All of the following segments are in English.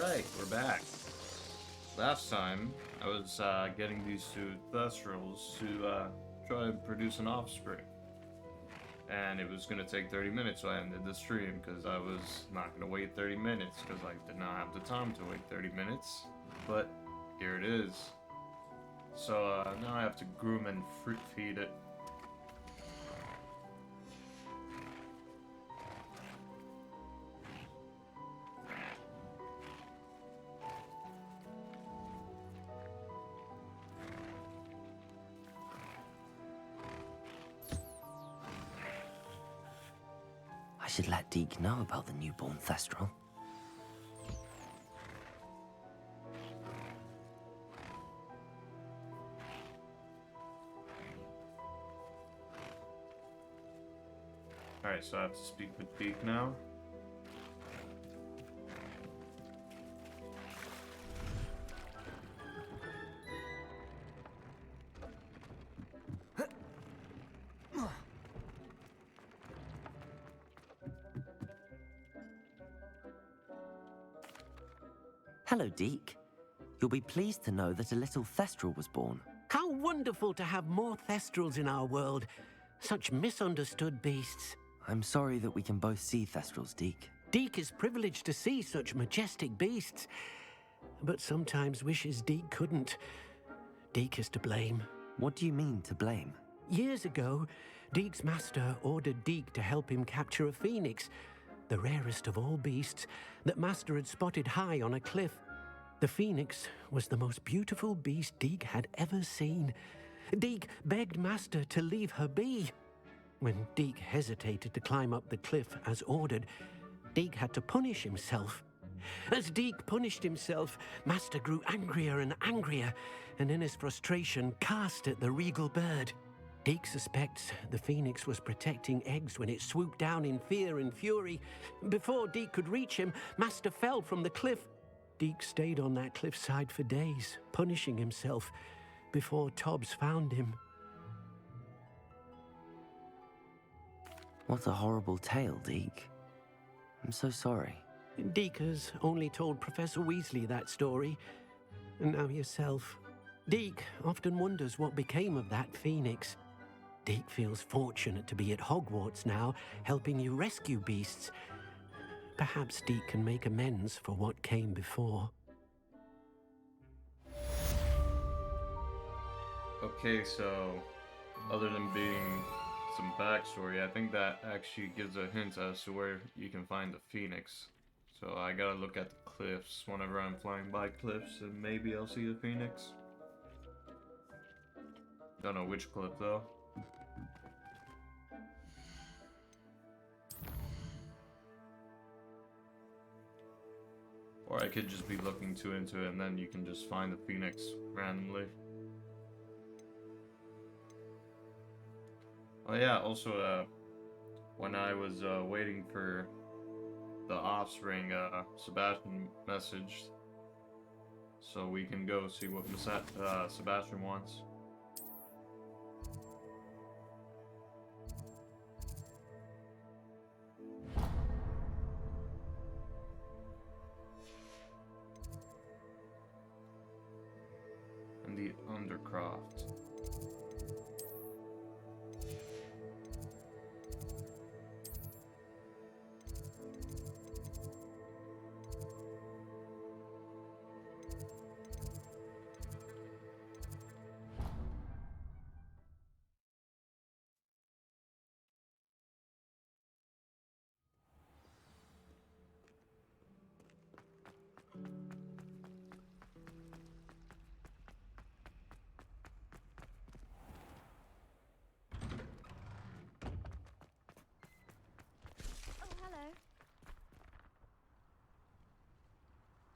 Alright, we're back. Last time, I was getting these two Thestrals to try and produce an offspring. And it was going to take 30 minutes, so I ended the stream because I was not going to wait 30 minutes because I did not have the time to wait 30 minutes. But here it is. So now I have to groom and fruit feed it. I should let Deke know about the newborn Thestral. Alright, so I have to speak with Deke now. Hello, Deke. You'll be pleased to know that a little Thestral was born. How wonderful to have more Thestrals in our world. Such misunderstood beasts. I'm sorry that we can both see Thestrals, Deke. Deke is privileged to see such majestic beasts, but sometimes wishes Deke couldn't. Deke is to blame. What do you mean, to blame? Years ago, Deke's master ordered Deke to help him capture a phoenix, the rarest of all beasts, that Master had spotted high on a cliff. The phoenix was the most beautiful beast Deke had ever seen. Deke begged Master to leave her be. When Deke hesitated to climb up the cliff as ordered, Deke had to punish himself. As Deke punished himself, Master grew angrier and angrier, and in his frustration cast at the regal bird. Deke suspects the phoenix was protecting eggs when it swooped down in fear and fury. Before Deke could reach him, Master fell from the cliff. Deke stayed on that cliffside for days, punishing himself, before Tobbs found him. What a horrible tale, Deke. I'm so sorry. Deke has only told Professor Weasley that story, and now yourself. Deke often wonders what became of that phoenix. Deke feels fortunate to be at Hogwarts now, helping you rescue beasts. Perhaps Deke can make amends for what came before. Okay, so other than being some backstory, I think that actually gives a hint as to where you can find the phoenix. So I gotta look at the cliffs whenever I'm flying by cliffs, and maybe I'll see the phoenix. Don't know which cliff though. Or I could just be looking too into it and then you can just find the phoenix randomly. Oh yeah, also when I was waiting for the offspring, Sebastian messaged, so we can go see what Sebastian wants. And the Undercroft.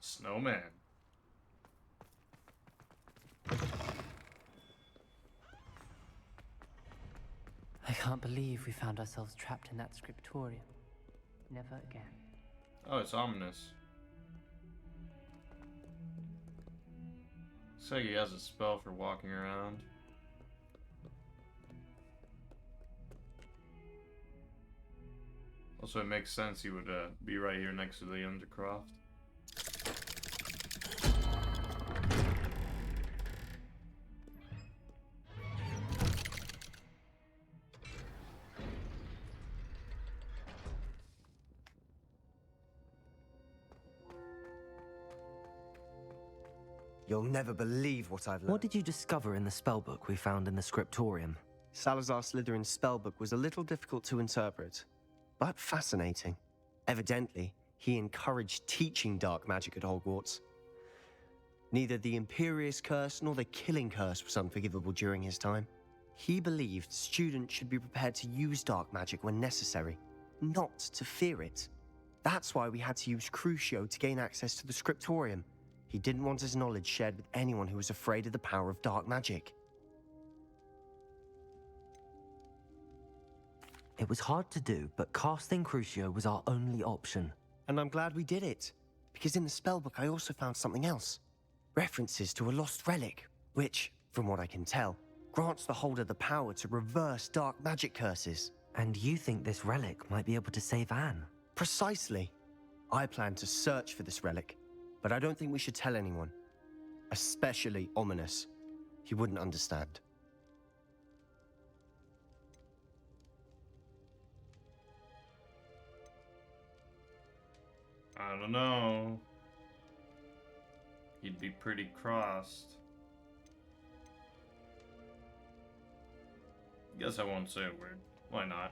Snowman. I can't believe we found ourselves trapped in that scriptorium. Never again. Oh, it's ominous. Looks like he has a spell for walking around. Also, it makes sense he would be right here next to the Undercroft. You'll never believe what I've learned. What did you discover in the spellbook we found in the scriptorium? Salazar Slytherin's spellbook was a little difficult to interpret, but fascinating. Evidently, he encouraged teaching dark magic at Hogwarts. Neither the Imperious Curse nor the Killing Curse was unforgivable during his time. He believed students should be prepared to use dark magic when necessary, not to fear it. That's why we had to use Crucio to gain access to the scriptorium. He didn't want his knowledge shared with anyone who was afraid of the power of dark magic. It was hard to do, but casting Crucio was our only option. And I'm glad we did it, because in the spellbook I also found something else. References to a lost relic, which, from what I can tell, grants the holder the power to reverse dark magic curses. And you think this relic might be able to save Anne? Precisely. I plan to search for this relic, but I don't think we should tell anyone. Especially Ominous. He wouldn't understand. I don't know. He'd be pretty crossed. Guess I won't say a word. Why not?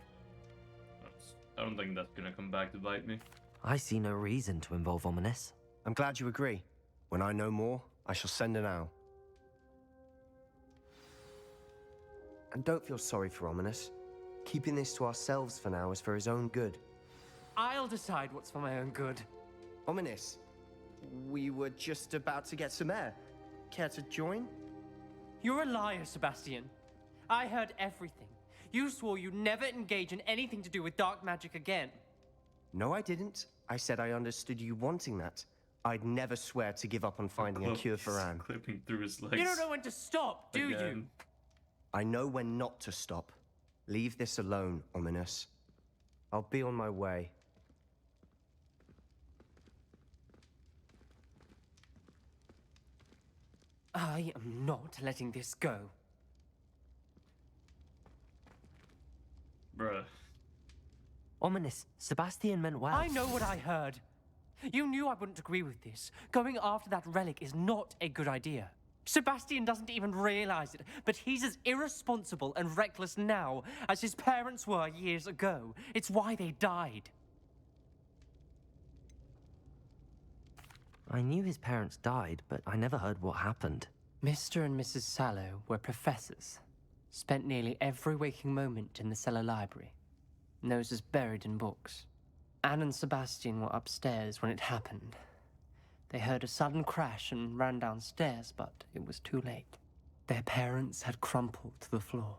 I don't think that's gonna come back to bite me. I see no reason to involve Ominous. I'm glad you agree. When I know more, I shall send an owl. And don't feel sorry for Ominous. Keeping this to ourselves for now is for his own good. I'll decide what's for my own good. Ominous, we were just about to get some air. Care to join? You're a liar, Sebastian. I heard everything. You swore you'd never engage in anything to do with dark magic again. No, I didn't. I said I understood you wanting that. I'd never swear to give up on finding a cure for Anne. Clipping through his legs. You don't know when to stop, do you? again. I know when not to stop. Leave this alone, Ominous. I'll be on my way. I am not letting this go. Bruh. Ominous, Sebastian meant well. I know what I heard. You knew I wouldn't agree with this. Going after that relic is not a good idea. Sebastian doesn't even realize it, but he's as irresponsible and reckless now as his parents were years ago. It's why they died. I knew his parents died, but I never heard what happened. Mr. and Mrs. Sallow were professors. Spent nearly every waking moment in the cellar library. Noses buried in books. Anne and Sebastian were upstairs when it happened. They heard a sudden crash and ran downstairs, but it was too late. Their parents had crumpled to the floor.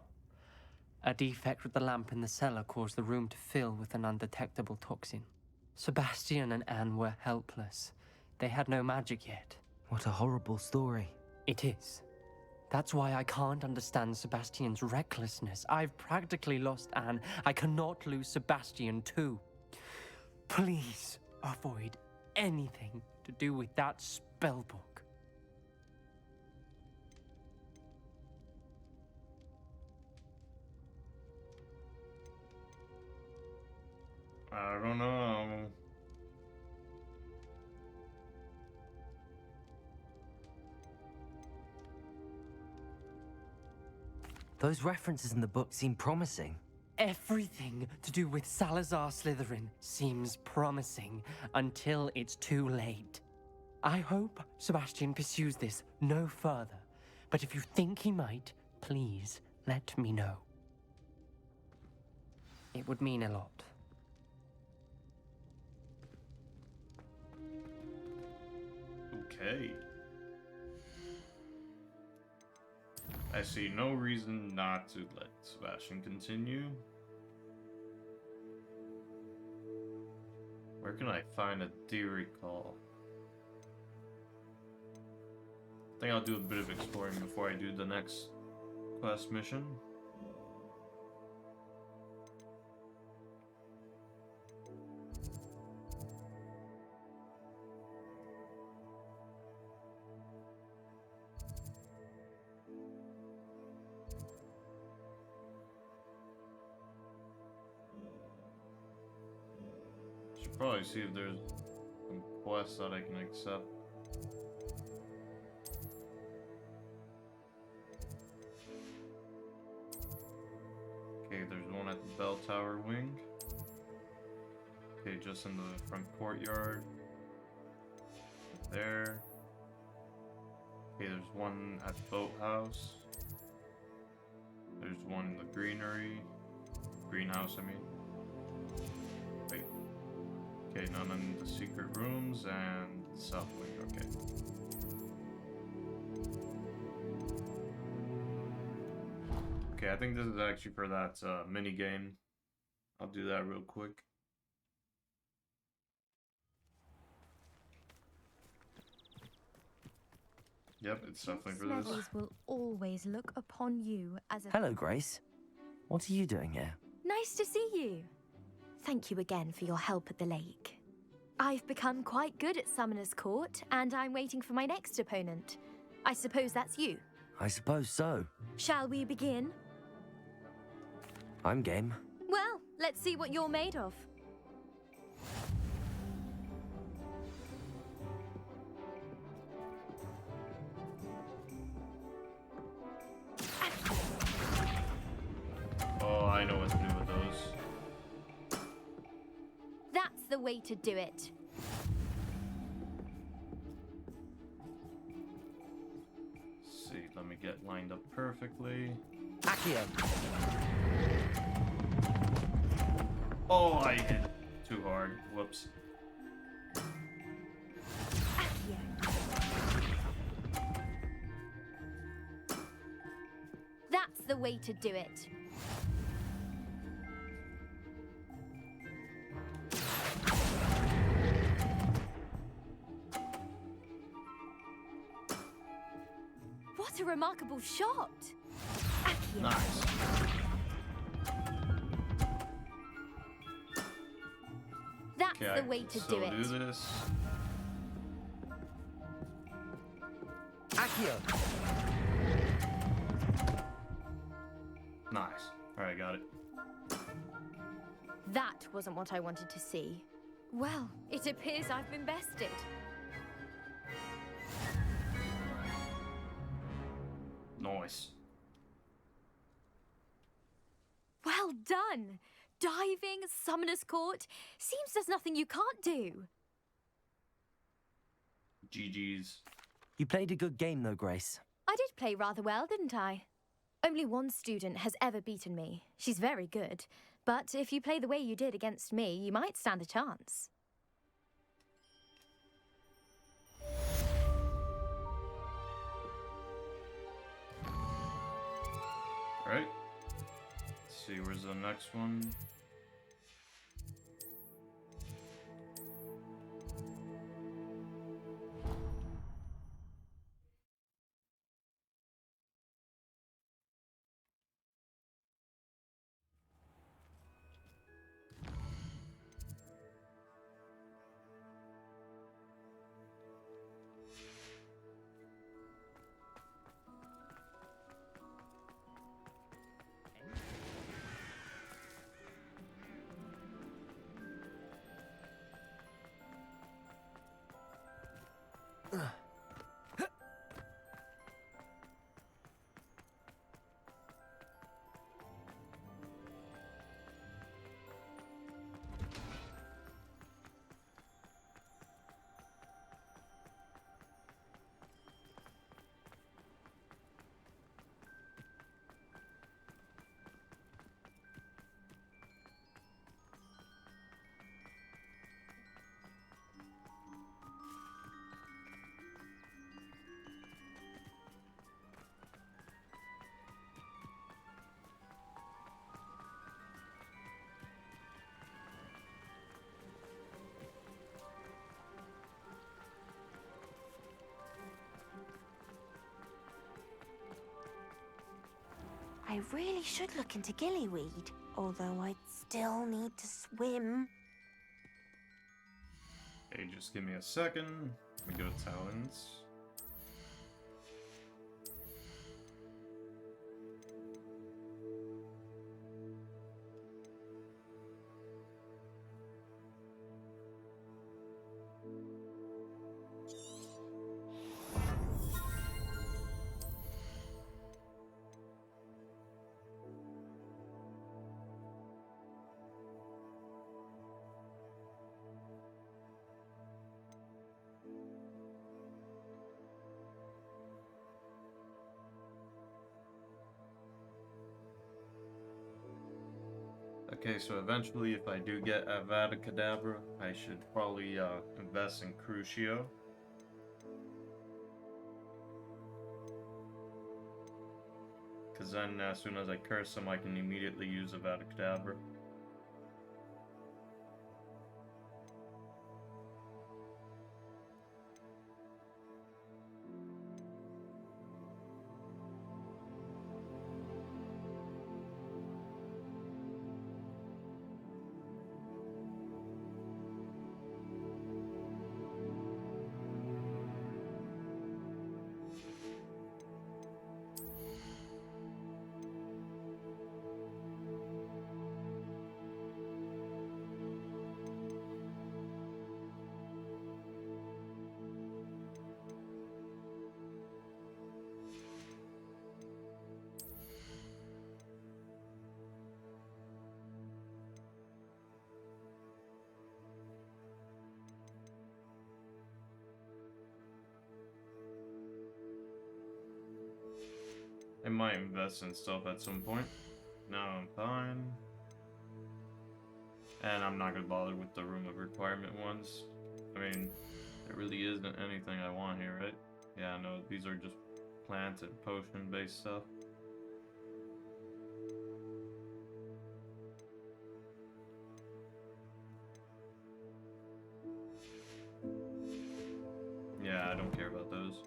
A defect with the lamp in the cellar caused the room to fill with an undetectable toxin. Sebastian and Anne were helpless. They had no magic yet. What a horrible story. It is. That's why I can't understand Sebastian's recklessness. I've practically lost Anne. I cannot lose Sebastian too. Please avoid anything to do with that spellbook. I don't know. Those references in the book seem promising. Everything to do with Salazar Slytherin seems promising until it's too late. I hope Sebastian pursues this no further, but if you think he might, please let me know. It would mean a lot. Okay. I see no reason not to let Sebastian continue. Where can I find a dearie call? I think I'll do a bit of exploring before I do the next quest mission. Probably see if there's some quests that I can accept. Okay, there's one at the bell tower wing. Okay, just in the front courtyard. There. Okay, there's one at the boathouse. There's one in the greenhouse, I mean. Wait. Okay, none in the secret rooms and the south wing, okay. Okay, I think this is actually for that mini game. I'll do that real quick. Yep, it's definitely for this. Smedleys will always look upon you as a... Hello, Grace. What are you doing here? Nice to see you. Thank you again for your help at the lake. I've become quite good at Summoner's Court, and I'm waiting for my next opponent. I suppose that's you. I suppose so. Shall we begin? I'm game. Well, let's see what you're made of. Oh, I know what to do with those. That's the way to do it. Let's see, let me get lined up perfectly. Accio. Oh, I hit too hard. Whoops. That's the way to do it. What a remarkable shot! Accio. Nice. That's Okay, the way to so do it. do this. Accio. Nice. Alright, got it. That wasn't what I wanted to see. Well, it appears I've been bested. Nice. Well done! Diving, Summoner's Court. Seems there's nothing you can't do. GG's. You played a good game, though, Grace. I did play rather well, didn't I? Only one student has ever beaten me. She's very good. But if you play the way you did against me, you might stand a chance. Alright. Let's see, where's the next one? I really should look into gillyweed, although I'd still need to swim. Okay, just give me a second. Let me go to Talons. Okay, so eventually, if I do get Avada Kedavra, I should probably invest in Crucio. Because then, as soon as I curse him, I can immediately use Avada Kedavra. I might invest in stuff at some point. Now I'm fine. And I'm not gonna bother with the room of requirement ones. I mean, there really isn't anything I want here, right? Yeah, no, these are just plant and potion based stuff. Yeah, I don't care about those.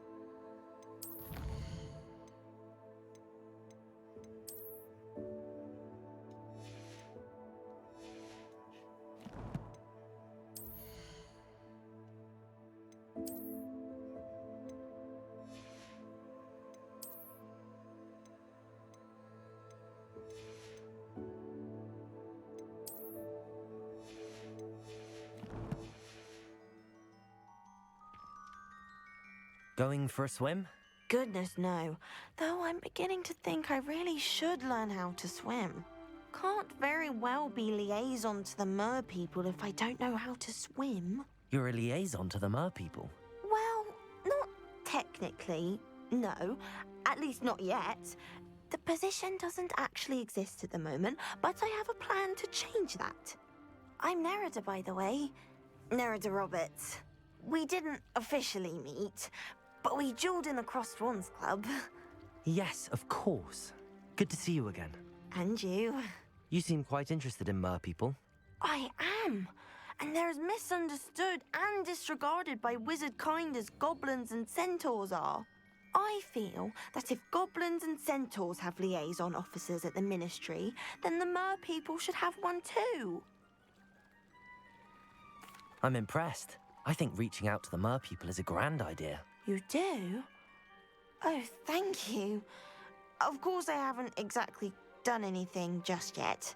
Going for a swim? Goodness, no. Though I'm beginning to think I really should learn how to swim. Can't very well be liaison to the mer people if I don't know how to swim. You're a liaison to the mer people. Well, not technically, no. At least not yet. The position doesn't actually exist at the moment, but I have a plan to change that. I'm Nerida, by the way. Nerida Roberts. We didn't officially meet, but we dueled in the Crossed Wands Club. Yes, of course. Good to see you again. And you. You seem quite interested in mer people. I am. And they're as misunderstood and disregarded by wizard kind as goblins and centaurs are. I feel that if goblins and centaurs have liaison officers at the ministry, then the mer people should have one too. I'm impressed. I think reaching out to the mer people is a grand idea. You do? Oh, thank you. Of course, I haven't exactly done anything just yet.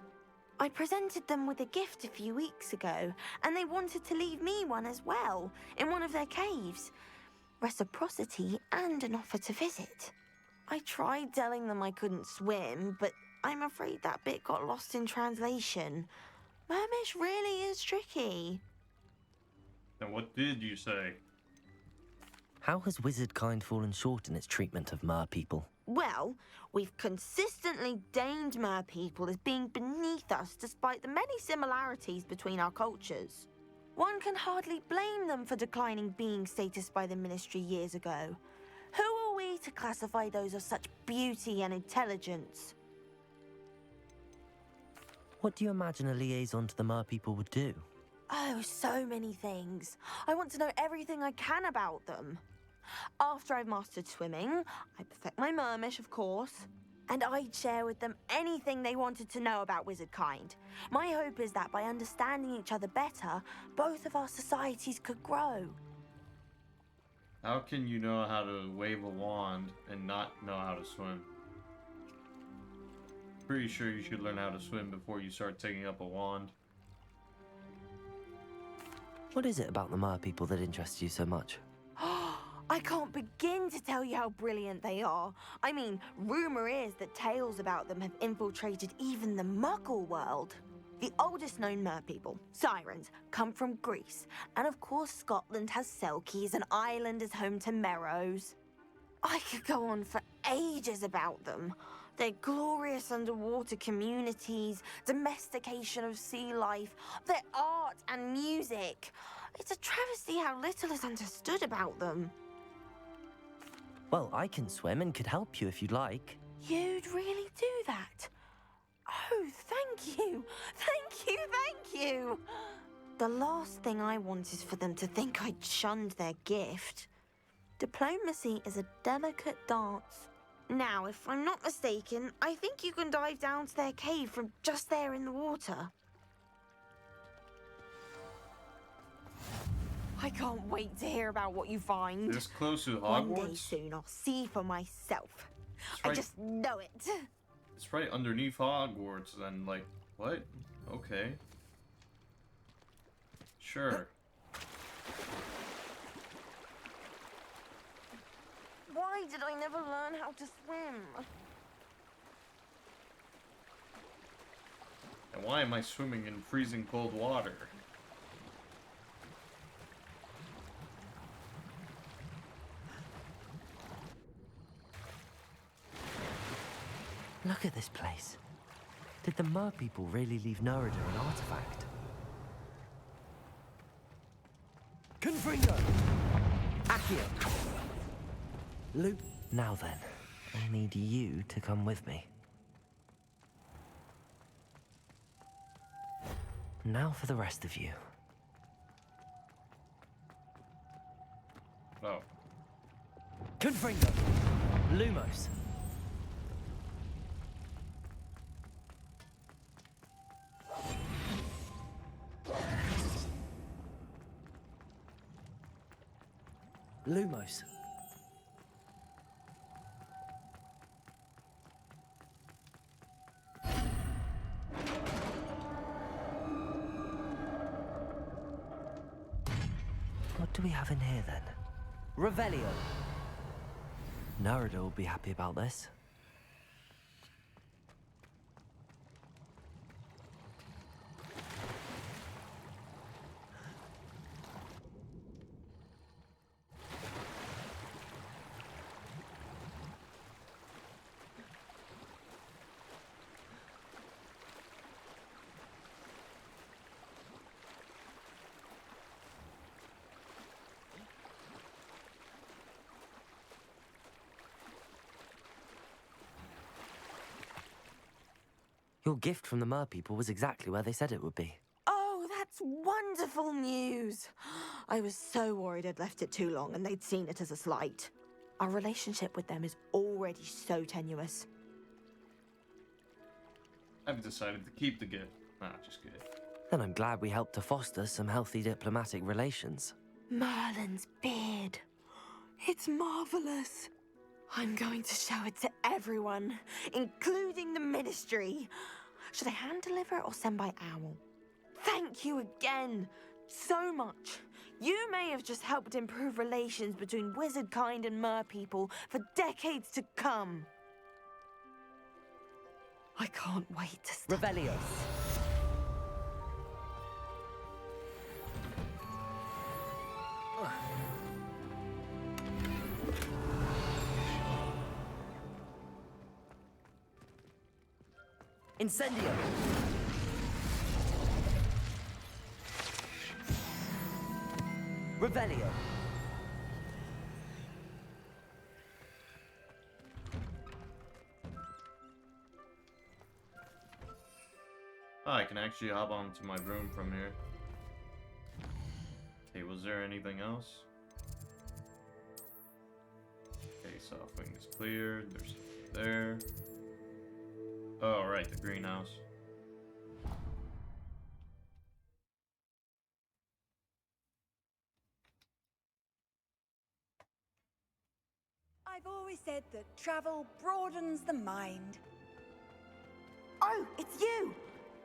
I presented them with a gift a few weeks ago, and they wanted to leave me one as well, in one of their caves. Reciprocity and an offer to visit. I tried telling them I couldn't swim, but I'm afraid that bit got lost in translation. Mermish really is tricky. And what did you say? How has wizard kind fallen short in its treatment of mer people? Well, we've consistently deemed mer people as being beneath us despite the many similarities between our cultures. One can hardly blame them for declining being status by the ministry years ago. Who are we to classify those of such beauty and intelligence? What do you imagine a liaison to the mer people would do? Oh, so many things. I want to know everything I can about them. After I've mastered swimming, I perfect my mermish, of course, and I'd share with them anything they wanted to know about wizard kind. My hope is that by understanding each other better, both of our societies could grow. How can you know how to wave a wand and not know how to swim? Pretty sure you should learn how to swim before you start taking up a wand. What is it about the mer people that interests you so much? I can't begin to tell you how brilliant they are. I mean, rumor is that tales about them have infiltrated even the Muggle world. The oldest known mer people, sirens, come from Greece. And of course, Scotland has Selkies and Ireland is home to Merrows. I could go on for ages about them. Their glorious underwater communities, domestication of sea life, their art and music. It's a travesty how little is understood about them. Well, I can swim and could help you if you'd like. You'd really do that? Oh, thank you! Thank you, thank you! The last thing I want is for them to think I'd shunned their gift. Diplomacy is a delicate dance. Now, if I'm not mistaken, I think you can dive down to their cave from just there in the water. I can't wait to hear about what you find. This close to One day Hogwarts? soon, I'll see for myself. It's I right, just know it. it's right underneath Hogwarts, and like, what? Okay. Sure. Why did I never learn how to swim? And why am I swimming in freezing cold water? Look at this place. Did the Mer people really leave Nerida an artifact? Confringo! Accio! Luke. Now then, I need you to come with me. Now for the rest of you. Oh. Confringo! Lumos! Lumos. What do we have in here then? Revelio. Nerida will be happy about this. Your gift from the Mer people was exactly where they said it would be. Oh, that's wonderful news. I was so worried I'd left it too long and they'd seen it as a slight. Our relationship with them is already so tenuous. I've decided to keep the gift. Nah, just kidding. Then I'm glad we helped to foster some healthy diplomatic relations. Merlin's beard. It's marvelous. I'm going to show it to everyone, including the Ministry. Should I hand deliver it or send by owl? Thank you again, so much. You may have just helped improve relations between wizard kind and mer people for decades to come. I can't wait to start. Revelio. Incendio! Revelio! Oh, I can actually hop onto my broom from here. Okay, was there anything else? Okay, soft wing is cleared. There's something there. Oh, right, the greenhouse. I've always said that travel broadens the mind. Oh, it's you!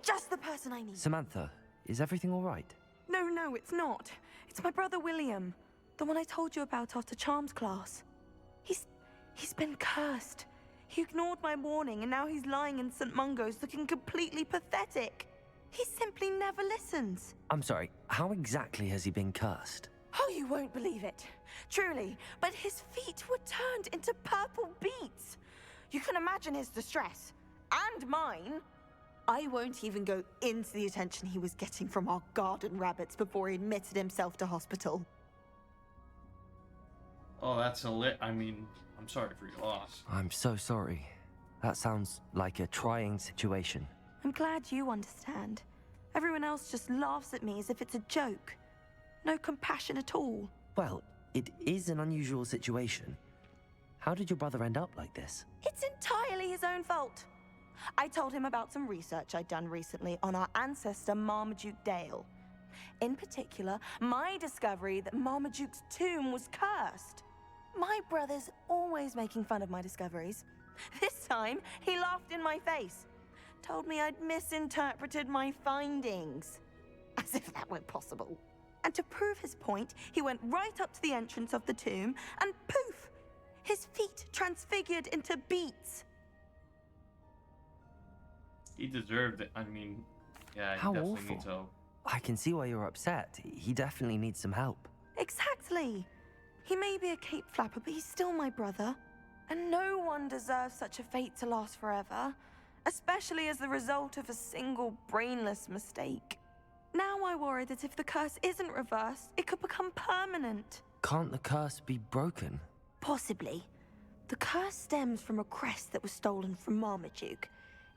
Just the person I need. Samantha, is everything all right? No, it's not. It's my brother William. The one I told you about after Charms class. He's been cursed. He ignored my warning and now he's lying in St. Mungo's looking completely pathetic. He simply never listens. I'm sorry, how exactly has he been cursed? Oh, you won't believe it. Truly, but his feet were turned into purple beets. You can imagine his distress. And mine. I won't even go into the attention he was getting from our garden rabbits before he admitted himself to hospital. Oh, that's I mean, I'm sorry for your loss. I'm so sorry. That sounds like a trying situation. I'm glad you understand. Everyone else just laughs at me as if it's a joke. No compassion at all. Well, it is an unusual situation. How did your brother end up like this? It's entirely his own fault. I told him about some research I'd done recently on our ancestor Marmaduke Dale. In particular, my discovery that Marmaduke's tomb was cursed. My brother's always making fun of my discoveries. This time, he laughed in my face. Told me I'd misinterpreted my findings. As if that weren't possible. And to prove his point, he went right up to the entrance of the tomb and poof! His feet transfigured into beets. He deserved it. I mean, yeah, he How definitely awful. needs help. I can see why you're upset. He definitely needs some help. Exactly. He may be a cape flapper, but he's still my brother. And no one deserves such a fate to last forever, especially as the result of a single brainless mistake. Now I worry that if the curse isn't reversed, it could become permanent. Can't the curse be broken? Possibly. The curse stems from a crest that was stolen from Marmaduke.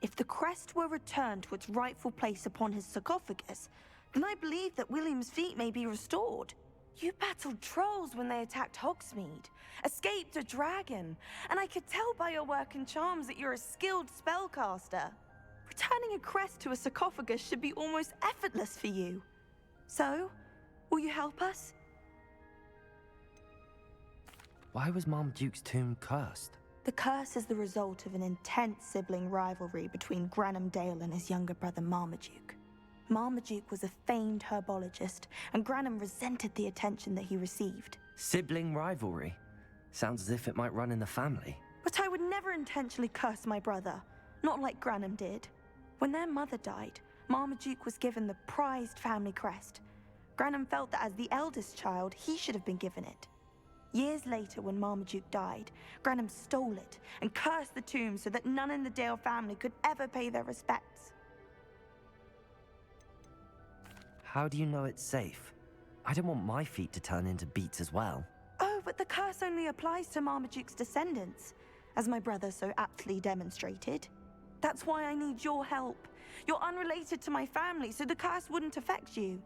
If the crest were returned to its rightful place upon his sarcophagus, then I believe that William's feet may be restored. You battled trolls when they attacked Hogsmeade, escaped a dragon, and I could tell by your work and charms that you're a skilled spellcaster. Returning a crest to a sarcophagus should be almost effortless for you. So, will you help us? Why was Marmaduke's tomb cursed? The curse is the result of an intense sibling rivalry between Granham Dale and his younger brother Marmaduke. Marmaduke was a famed herbologist, and Granham resented the attention that he received. Sibling rivalry? Sounds as if it might run in the family. But I would never intentionally curse my brother, not like Granham did. When their mother died, Marmaduke was given the prized family crest. Granham felt that as the eldest child, he should have been given it. Years later, when Marmaduke died, Granham stole it and cursed the tomb so that none in the Dale family could ever pay their respects. How do you know it's safe? I don't want my feet to turn into beets as well. Oh, but the curse only applies to Marmaduke's descendants, as my brother so aptly demonstrated. That's why I need your help. You're unrelated to my family, so the curse wouldn't affect you.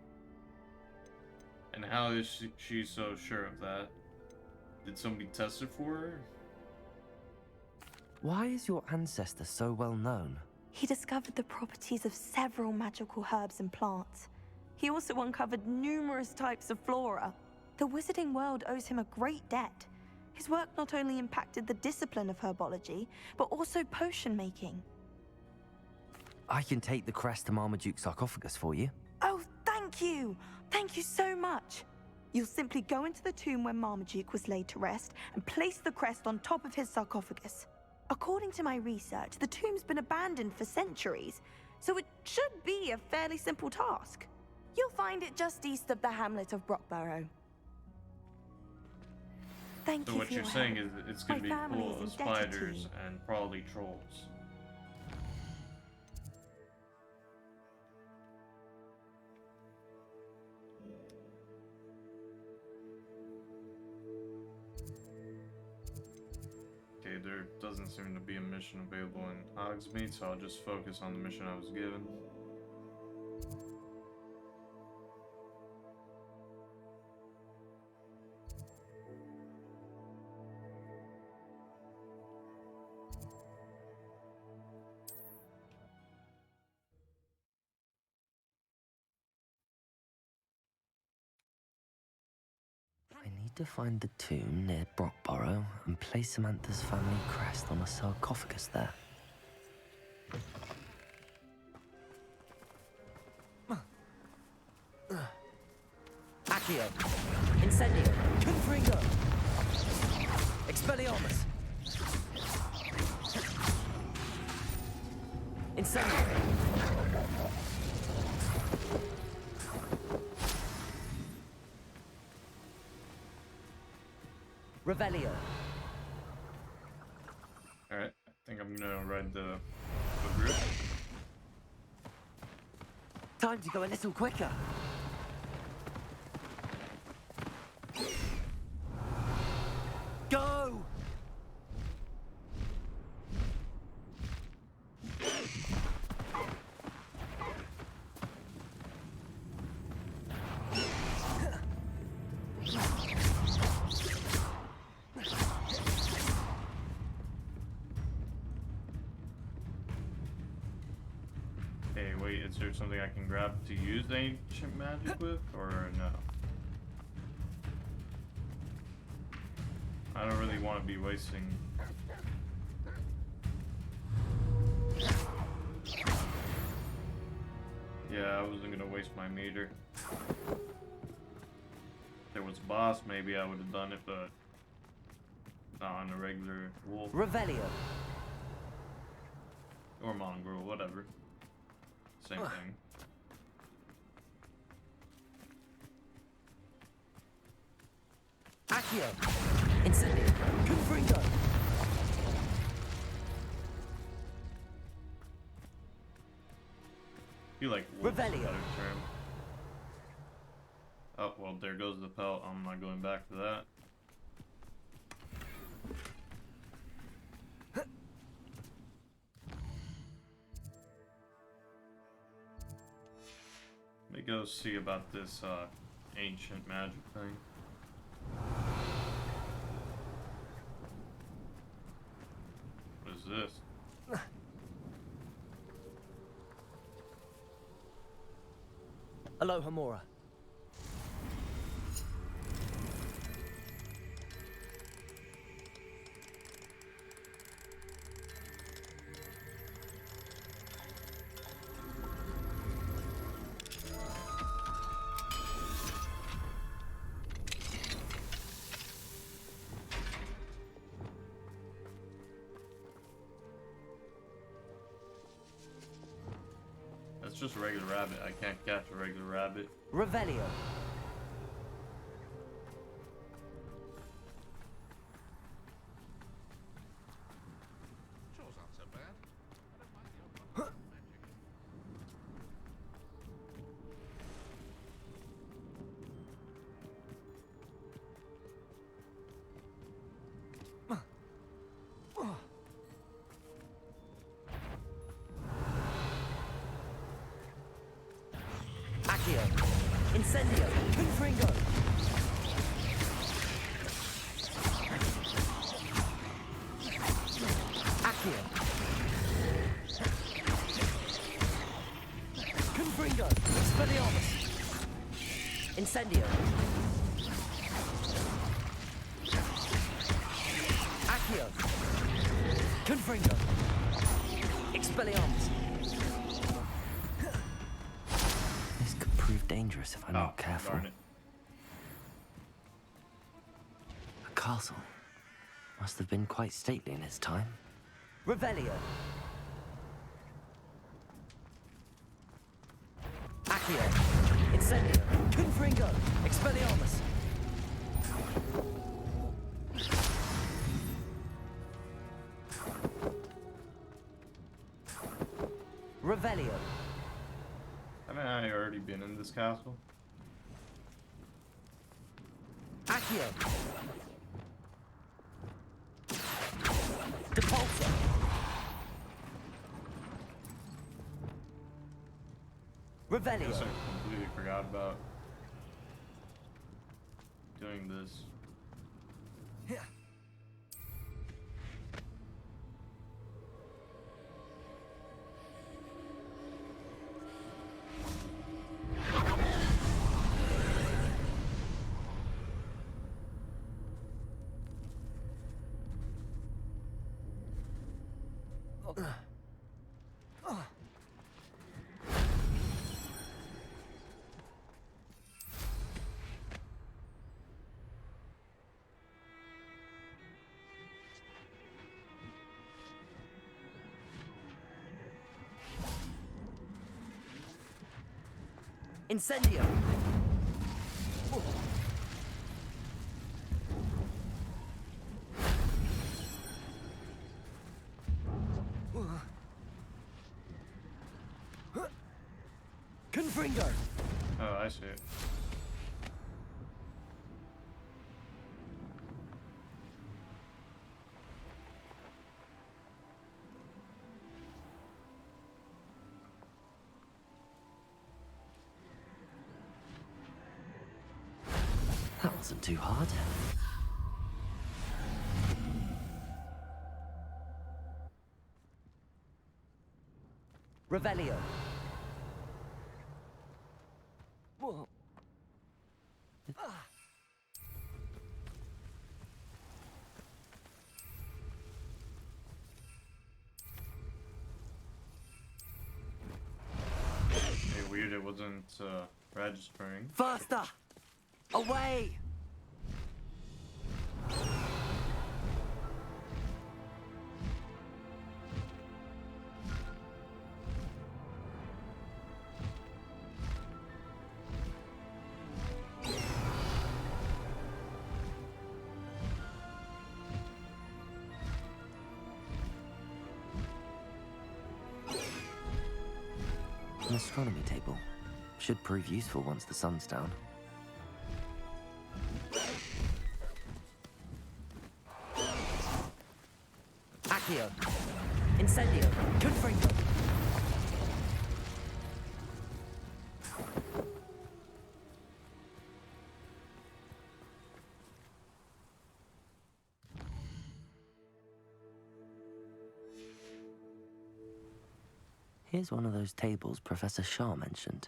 And how is she so sure of that? Did somebody test it for her? Why is your ancestor so well known? He discovered the properties of several magical herbs and plants. He also uncovered numerous types of flora. The wizarding world owes him a great debt. His work not only impacted the discipline of herbology, but also potion making. I can take the crest to Marmaduke's sarcophagus for you. Oh, thank you! Thank you so much! You'll simply go into the tomb where Marmaduke was laid to rest and place the crest on top of his sarcophagus. According to my research, the tomb's been abandoned for centuries, so it should be a fairly simple task. You'll find it just east of the hamlet of Brockborough. Thank So you what for you're your saying help. is it's gonna My be family full is of indebted to spiders you. and probably trolls. Okay, there doesn't seem to be a mission available in Hogsmeade, so I'll just focus on the mission I was given. I need to find the tomb near Brockborough and place Samantha's family crest on a sarcophagus there. Accio! Incendio! Confringo! Expelliarmus! Incendio! Revelio! Alright, I think I'm gonna ride the grip. Time to go a little quicker. Go! Hey, wait, is there something I can grab to use the ancient magic with, or no? I don't really want to be wasting... Yeah, I wasn't gonna waste my meter. If there was a boss, maybe I would have done it, but not on a regular wolf. Revelio. Or mongrel, whatever. Same thing. Accio. Incendio. Confringo. I feel like wolf's a Revelio. better term. Oh, well, there goes the pelt. I'm not going back to that. Let me go see about this ancient magic thing. What is this? Aloha Mora. That's just a regular rabbit. I can't catch a regular rabbit. Revelio. Accio. Incendio. Confringo. Accio. Confringo. Expelliarmus. Incendio. Accio. Confringo. Expelliarmus. This could prove dangerous if I'm not careful. Darn it. A castle. Must have been quite stately in its time. Revelio. Accio. Incendio. Confringo. Expelliarmus. Revelio. Haven't I already been in this castle? Accio. Depulso. I Revelio. guess I completely forgot about doing this. Incendio. Confringo! Oh, I see it. That wasn't too hard. Revelio. Whoa. Hey, weird, it wasn't registering. Faster! Away! An astronomy table. Should prove useful once the sun's down. Accio. Incendio. Confringo. Here's one of those tables Professor Shaw mentioned.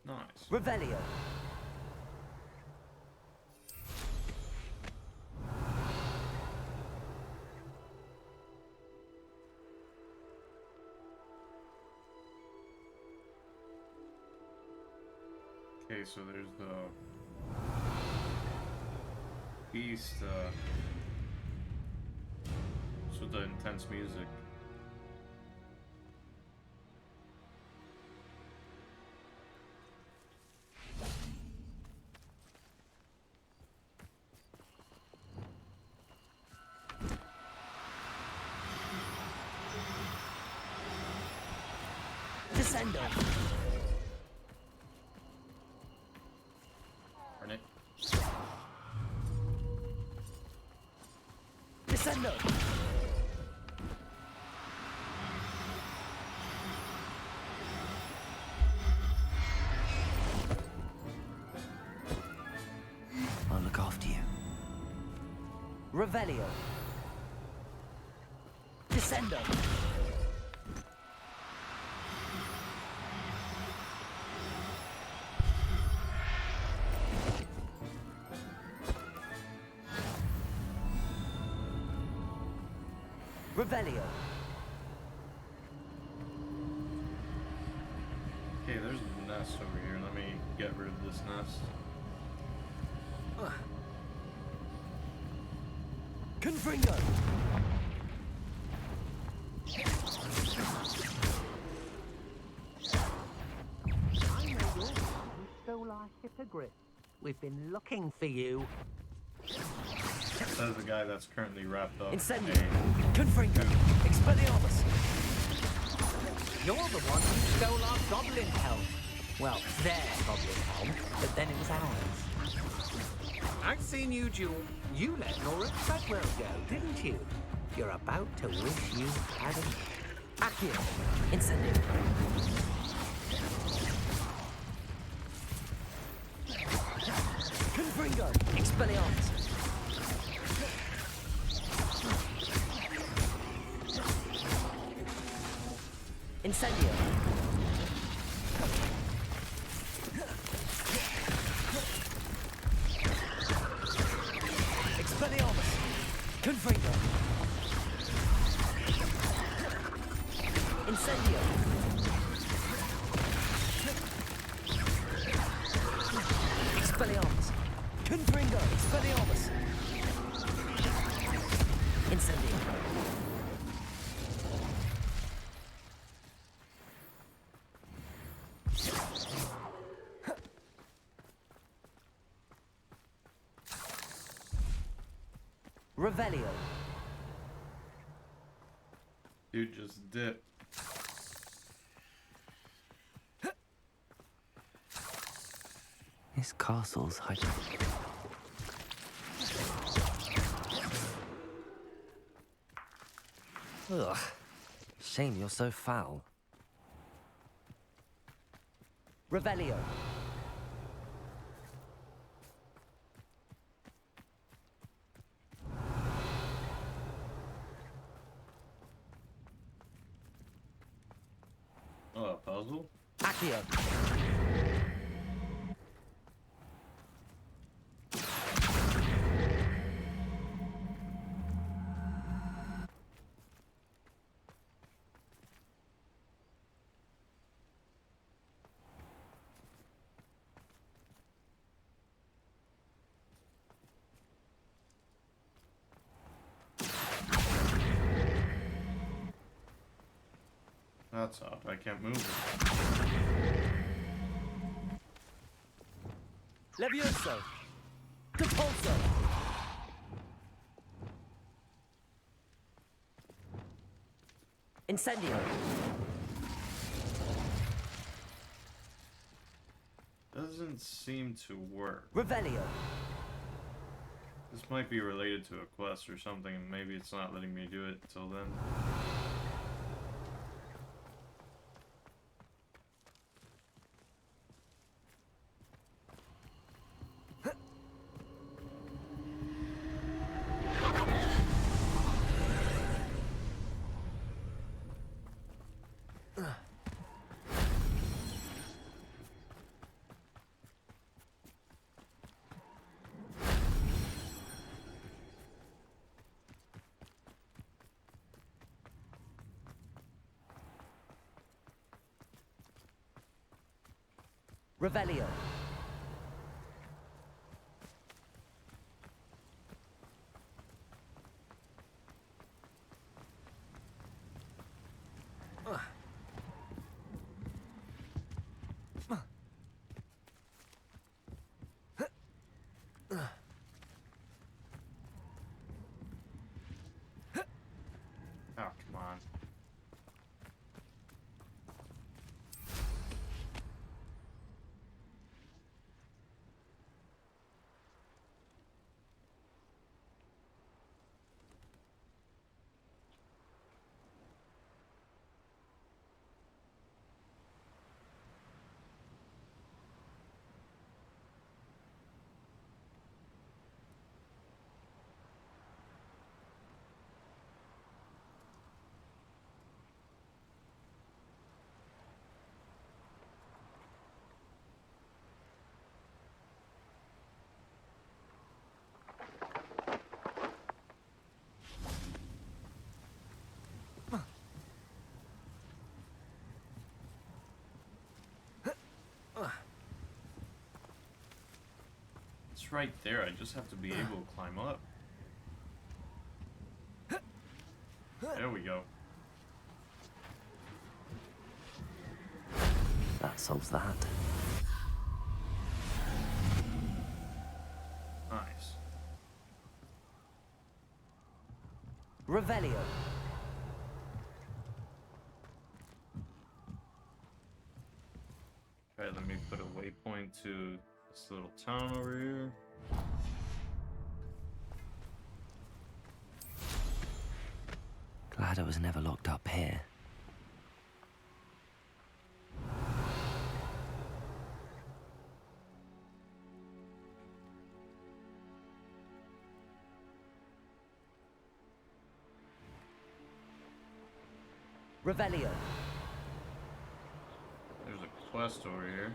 Nice. Revelio. Okay, so there's the beast with the intense music. Descendo. Aren't it? Descendo. I'll look after you. Revelio. Descendo. Revelio. Okay, there's a nest over here. Let me get rid of this nest. Confringo. Stole our hippogriff. We've been looking for you. Says the guy that's currently wrapped up. Incendio. Hey. Confringo. Expelliarmus. You're the one who stole our goblin helm. Well, their goblin helm, but then it was ours. I've seen you duel. You let Nora Treadwell go, didn't you? You're about to wish you hadn't. Accio. Incendio. Confringo. Expelliarmus. Incendio. Expelliarmus. Confringo. Incendio. Expelliarmus. Confringo. Revelio. Dude just dipped. This castle's hiding. Ugh. Shame you're so foul. Revelio. Oh, a puzzle? Accio. That's odd. I can't move it. Levioso. Depulso. Incendio. Doesn't seem to work. Revelio. This might be related to a quest or something, and maybe it's not letting me do it until then. Revelio. Oh, come on. It's right there. I just have to be able to climb up. There we go. That solves that. Nice. Revelio. Okay, let me put a waypoint to this little town over here. Glad it was never locked up here. Revelio. There's a quest over here.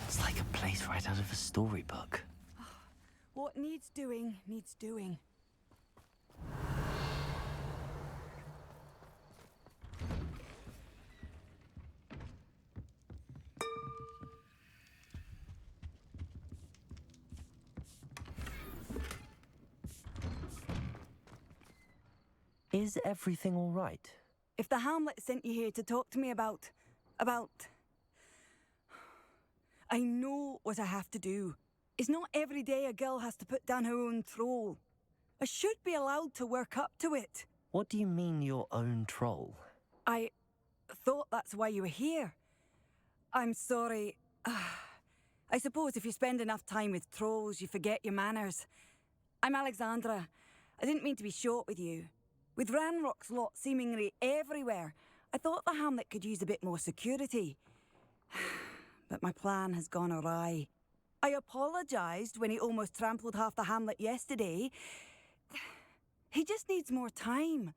It's like a place right out of a storybook. What needs doing, needs doing. Is everything all right? If the Hamlet sent you here to talk to me about... I know what I have to do. It's not every day a girl has to put down her own troll. I should be allowed to work up to it. What do you mean, your own troll? I thought that's why you were here. I'm sorry. I suppose if you spend enough time with trolls, you forget your manners. I'm Alexandra. I didn't mean to be short with you. With Ranrock's lot seemingly everywhere, I thought the hamlet could use a bit more security. But my plan has gone awry. I apologised when he almost trampled half the hamlet yesterday. He just needs more time.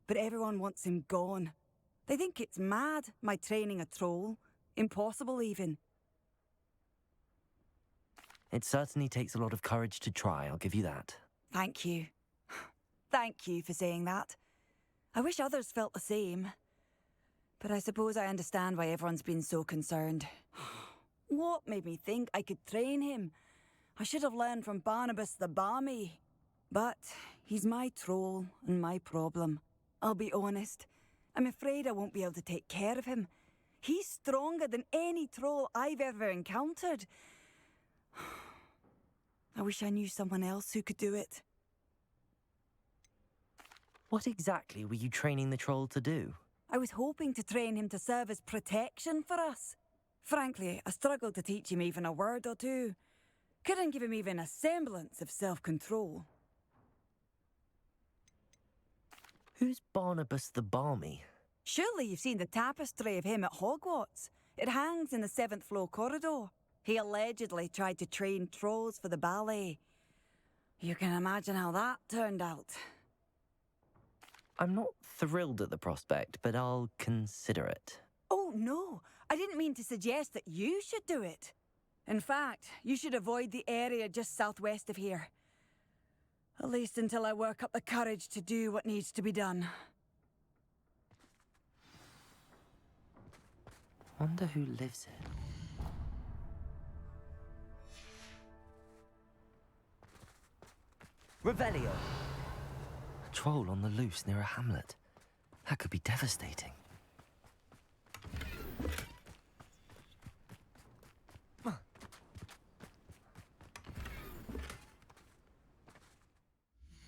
But everyone wants him gone. They think it's mad, my training a troll. Impossible, even. It certainly takes a lot of courage to try, I'll give you that. Thank you. Thank you for saying that. I wish others felt the same. But I suppose I understand why everyone's been so concerned. What made me think I could train him? I should have learned from Barnabas the Barmy. But he's my troll and my problem. I'll be honest. I'm afraid I won't be able to take care of him. He's stronger than any troll I've ever encountered. I wish I knew someone else who could do it. What exactly were you training the troll to do? I was hoping to train him to serve as protection for us. Frankly, I struggled to teach him even a word or two. Couldn't give him even a semblance of self-control. Who's Barnabas the Barmy? Surely you've seen the tapestry of him at Hogwarts. It hangs in the 7th floor corridor. He allegedly tried to train trolls for the ballet. You can imagine how that turned out. I'm not thrilled at the prospect, but I'll consider it. Oh, no. I didn't mean to suggest that you should do it. In fact, you should avoid the area just southwest of here. At least until I work up the courage to do what needs to be done. Wonder who lives here. Revelio! A troll on the loose near a hamlet. That could be devastating.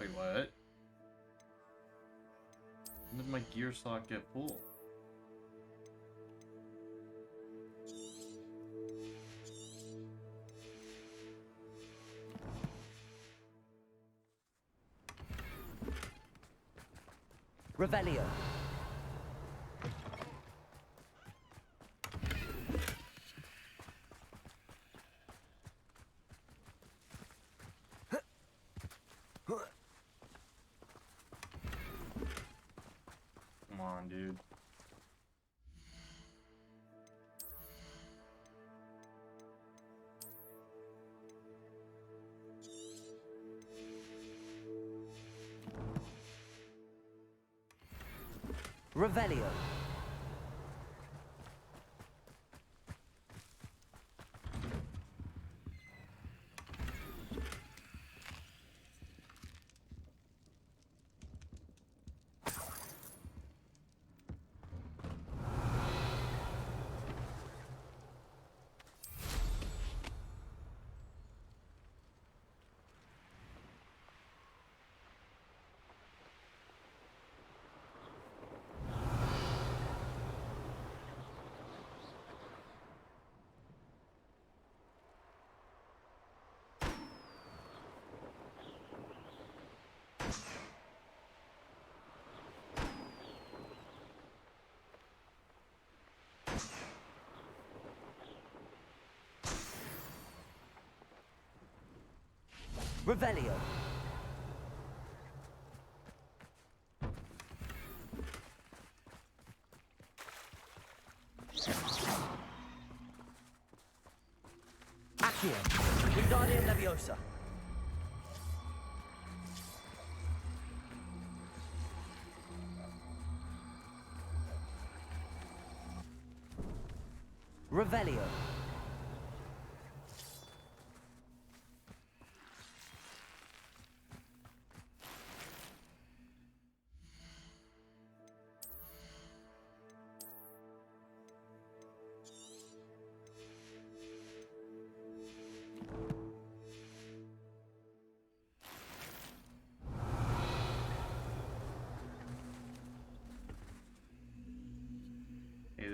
Wait, what? When did my gear slot get full? Revelio! Come on, dude. Revelio! Revelio! Accio! Wingardium Leviosa! Revelio!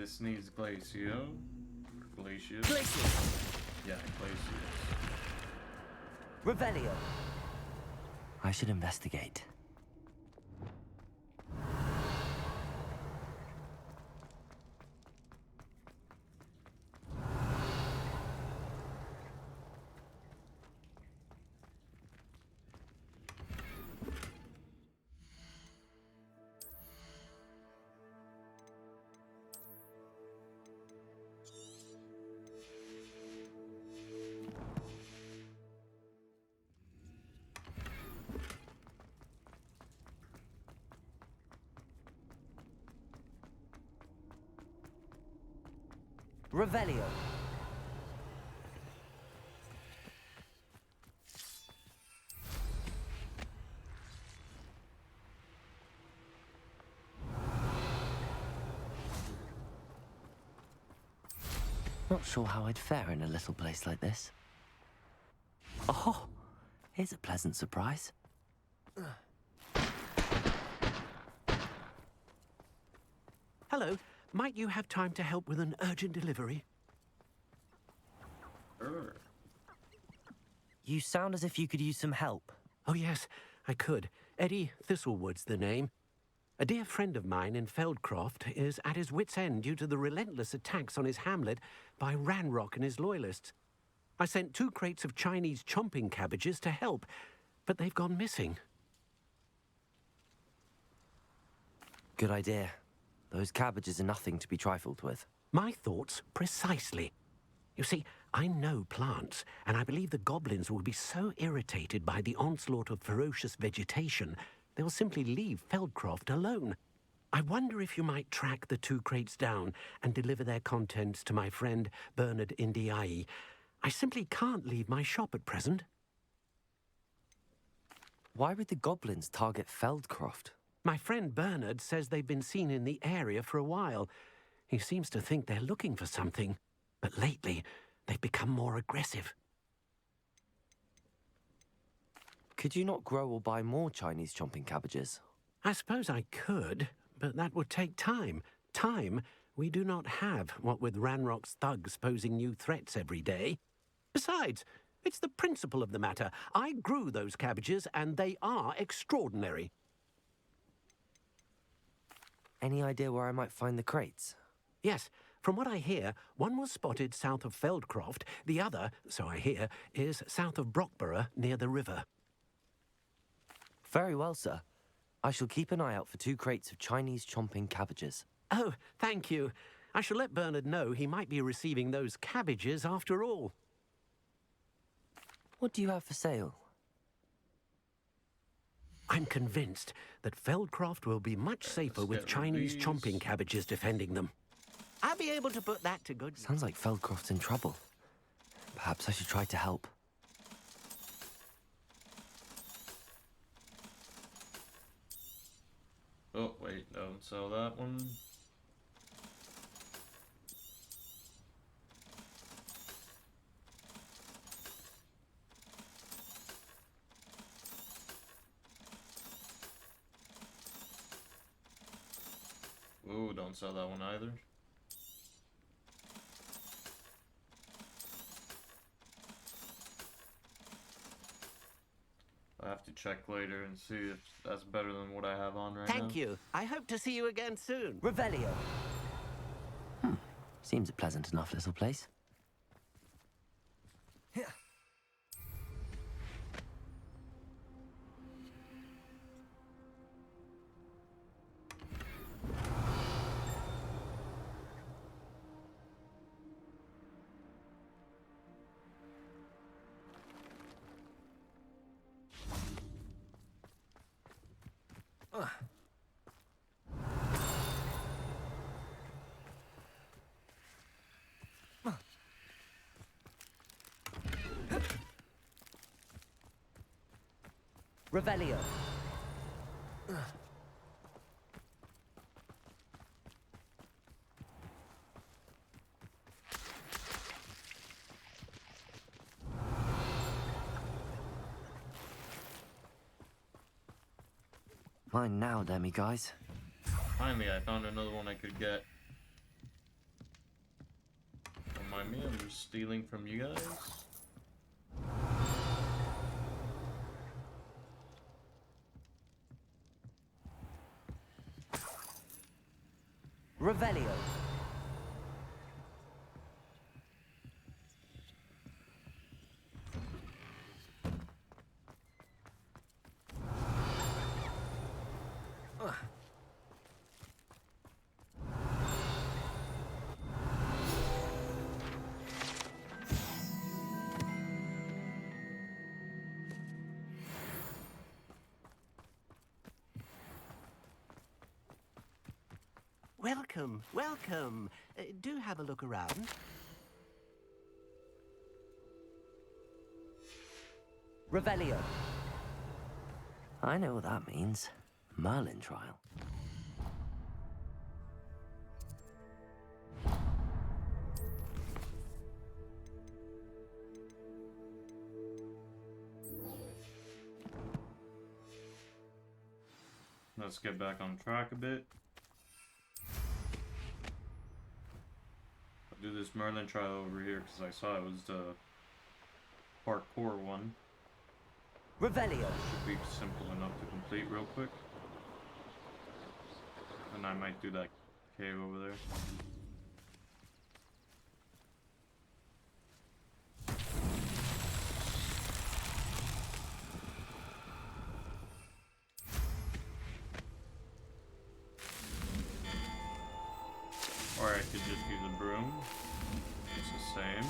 This needs Glacio. Or Glacius. Glacius! Yeah, Glacius. Revelio. I should investigate. Revelio. Not sure how I'd fare in a little place like this. Oh, here's a pleasant surprise. Hello, might you have time to help with an urgent delivery? Sure. You sound as if you could use some help. Oh, yes, I could. Eddie Thistlewood's the name. A dear friend of mine in Feldcroft is at his wit's end due to the relentless attacks on his hamlet by Ranrock and his loyalists. I sent 2 crates of Chinese chomping cabbages to help, but they've gone missing. Good idea. Those cabbages are nothing to be trifled with. My thoughts precisely. You see, I know plants, and I believe the goblins will be so irritated by the onslaught of ferocious vegetation, they'll simply leave Feldcroft alone. I wonder if you might track the 2 crates down and deliver their contents to my friend Bernard Indiai. I simply can't leave my shop at present. Why would the goblins target Feldcroft? My friend Bernard says they've been seen in the area for a while. He seems to think they're looking for something, but lately they've become more aggressive. Could you not grow or buy more Chinese chomping cabbages? I suppose I could, but that would take time. Time we do not have, what with Ranrock's thugs posing new threats every day. Besides, it's the principle of the matter. I grew those cabbages, and they are extraordinary. Any idea where I might find the crates? Yes, from what I hear, one was spotted south of Feldcroft, the other, so I hear, is south of Brockborough near the river. Very well, sir. I shall keep an eye out for 2 crates of Chinese chomping cabbages. Oh, thank you. I shall let Bernard know he might be receiving those cabbages after all. What do you have for sale? I'm convinced that Feldcroft will be much safer with Chinese chomping cabbages defending them. I'll be able to put that to good use. Sounds like Feldcroft's in trouble. Perhaps I should try to help. Oh, wait, don't sell that one. Ooh, don't sell that one either. I have to check later and see if that's better than what I have on right now. Thank you. I hope to see you again soon. Revelio. Seems a pleasant enough little place. Revelio. Mine now, demi guys. Finally, I found another one I could get. Don't mind me, I'm just stealing from you guys. Revelio. Welcome, welcome. Do have a look around. Revelio. I know what that means. Merlin trial. Let's get back on track a bit. I'll do this Merlin trial over here because I saw it was the parkour one. Revelio. Should be simple enough to complete real quick. And I might do that cave over there. Or I could just use a broom. It's the same.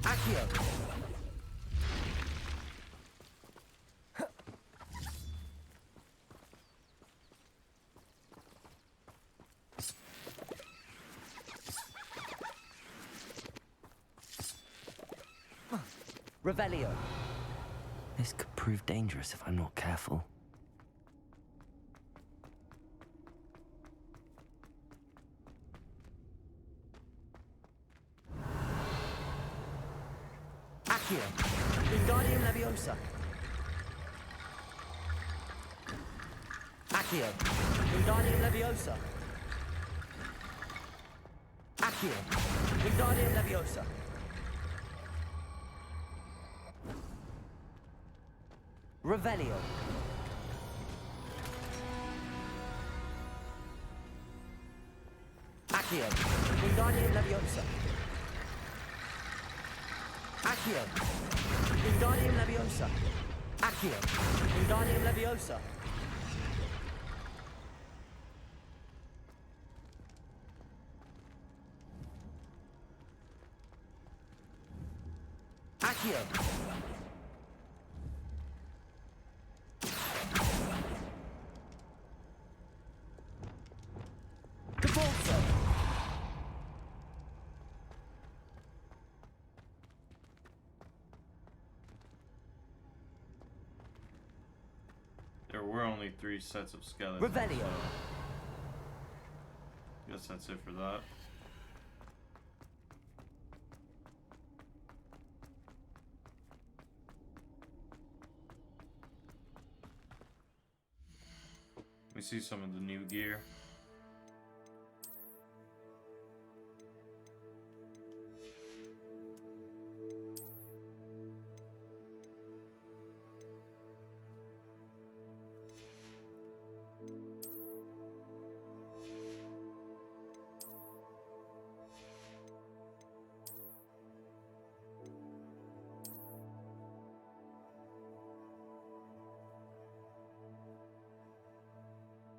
Accio. Revelio. This could prove dangerous if I'm not careful. Accio. Wingardium Leviosa. Accio. Wingardium Leviosa. Accio. Wingardium Leviosa. Revelio. Accio. Wingardium Leviosa. Accio. Wingardium Leviosa. Accio. Wingardium Leviosa. Accio. Cabolso. There were only 3 sets of skeletons. Revelio. So guess that's it for that. We see some of the new gear.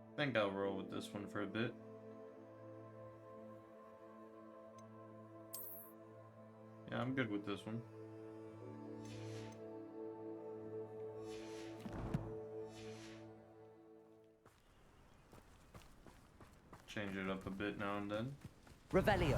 I think I'll roll with this one for a bit. Yeah, I'm good with this one. Change it up a bit now and then. Revelio.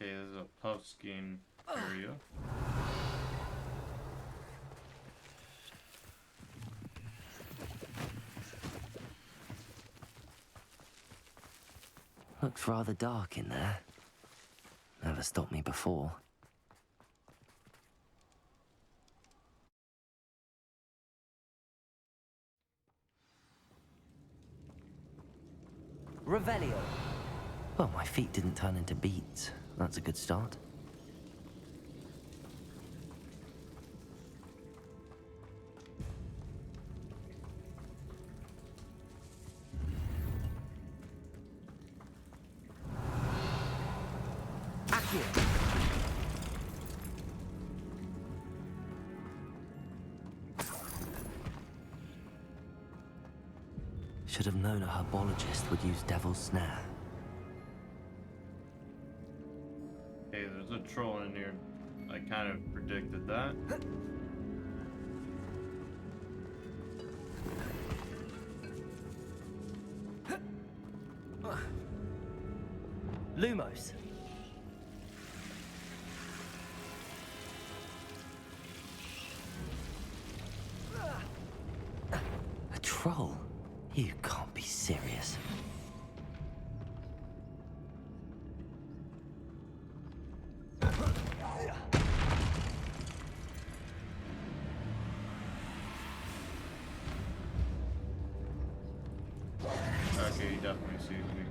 Okay, there's a puffskein area. Looks rather dark in there. Never stopped me before. Revelio. Well, my feet didn't turn into beets. That's a good start. Accio. Should have known a herbologist would use Devil's Snare. Hey, there's a troll in here. I kind of predicted that. Lumos. A troll? You can't be serious. Okay, he definitely sees me.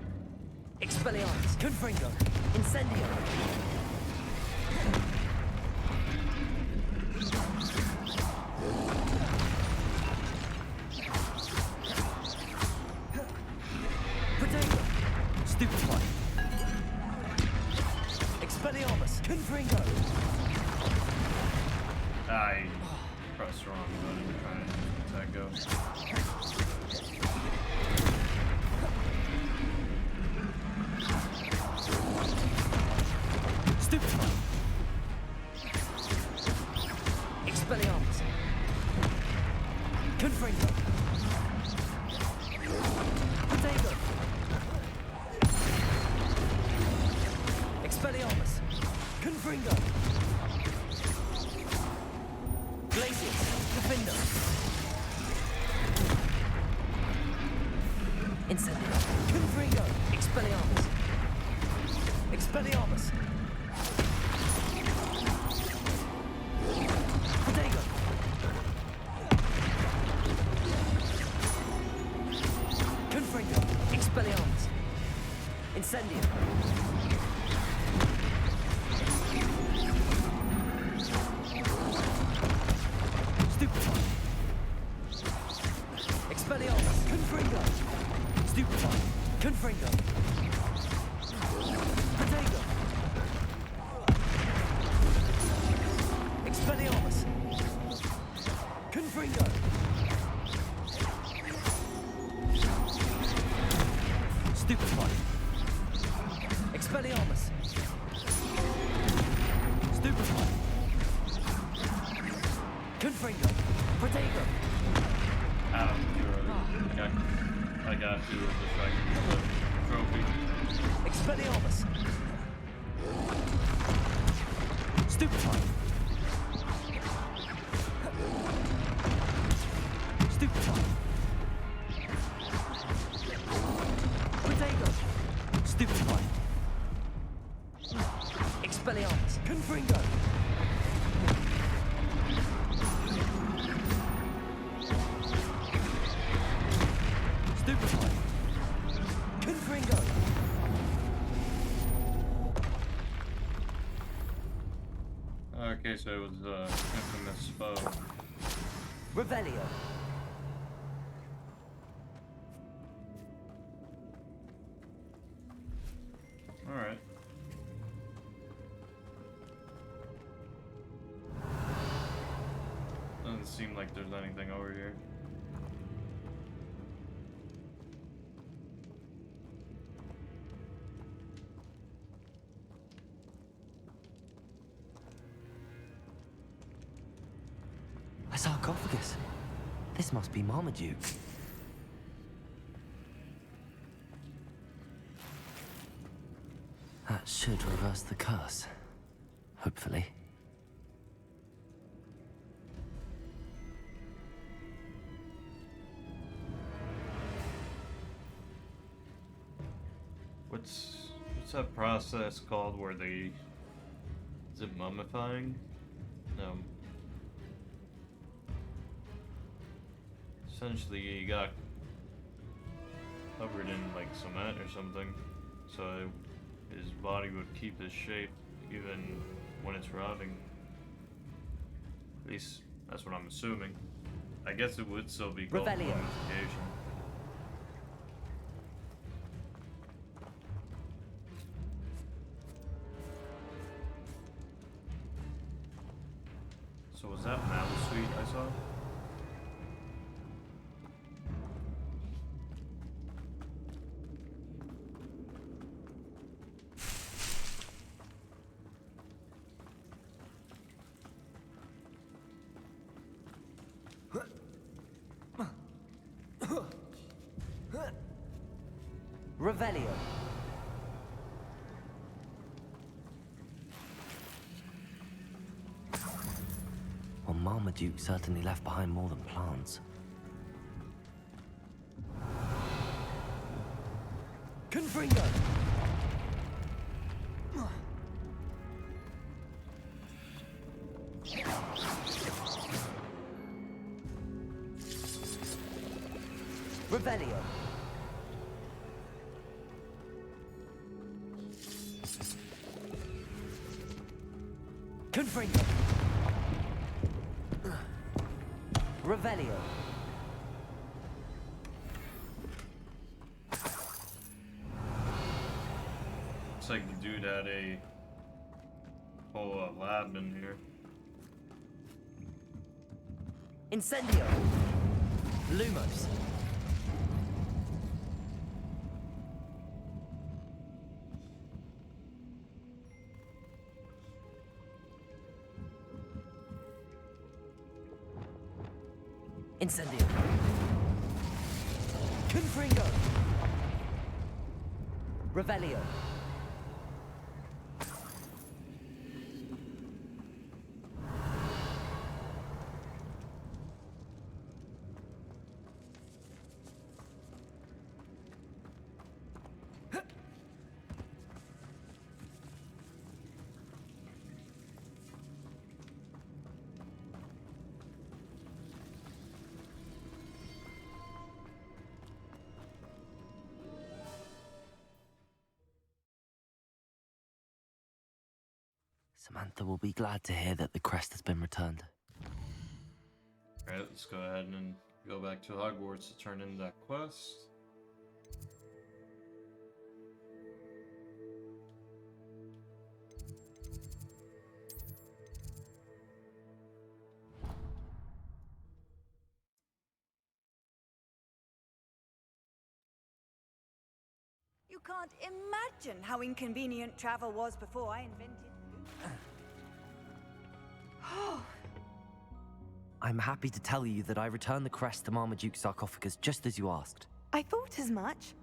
Expelliarmus, Confringo, Incendio. Potato, Stupefy. Expelliarmus, Confringo. I pressed the wrong button trying to let that go. Stupefy. Expelliarmus. Confringo. Potato. Expelliarmus. Confringo. Glacius. Defender. Incendio. Confringo. Expelliarmus. Expelliarmus. Potato. Confringo. Expelliarmus. Incendio. Stupefy. Expelliarmus. Confringo. Stupefy. Confringo. Potato. Expelliarmus. Confringo. Stupefy. Expelliarmus. Stupefy. Confringo. Potato. I got to just like the trophy. Expelliarmus. Stupefy. Stupefy. Potato. Stupefy. Expelliarmus. Confringo. Stupefy. Confringo. Okay, so it was infamous foe. Revelio. Alright. Doesn't seem like there's anything over here. A sarcophagus. This must be Marmaduke. That should reverse the curse. Hopefully. What's that process called where they... Is it mummifying? No. Essentially, you got covered in like cement or something, so his body would keep his shape even when it's rotting. At least that's what I'm assuming. I guess it would still be called Revelio. mummification. So was that Mallow Suite I saw? Revelio. Well, Marmaduke certainly left behind more than plants. Confringo! Revelio. Confringo. Revelio. Looks like the dude had a whole lab in here. Incendio. Lumos. Incendio. Confringo. Revelio. Samantha will be glad to hear that the crest has been returned. Alright, let's go ahead and go back to Hogwarts to turn in that quest. You can't imagine how inconvenient travel was before I invented. I'm happy to tell you that I returned the crest to Marmaduke's sarcophagus just as you asked. I thought as much.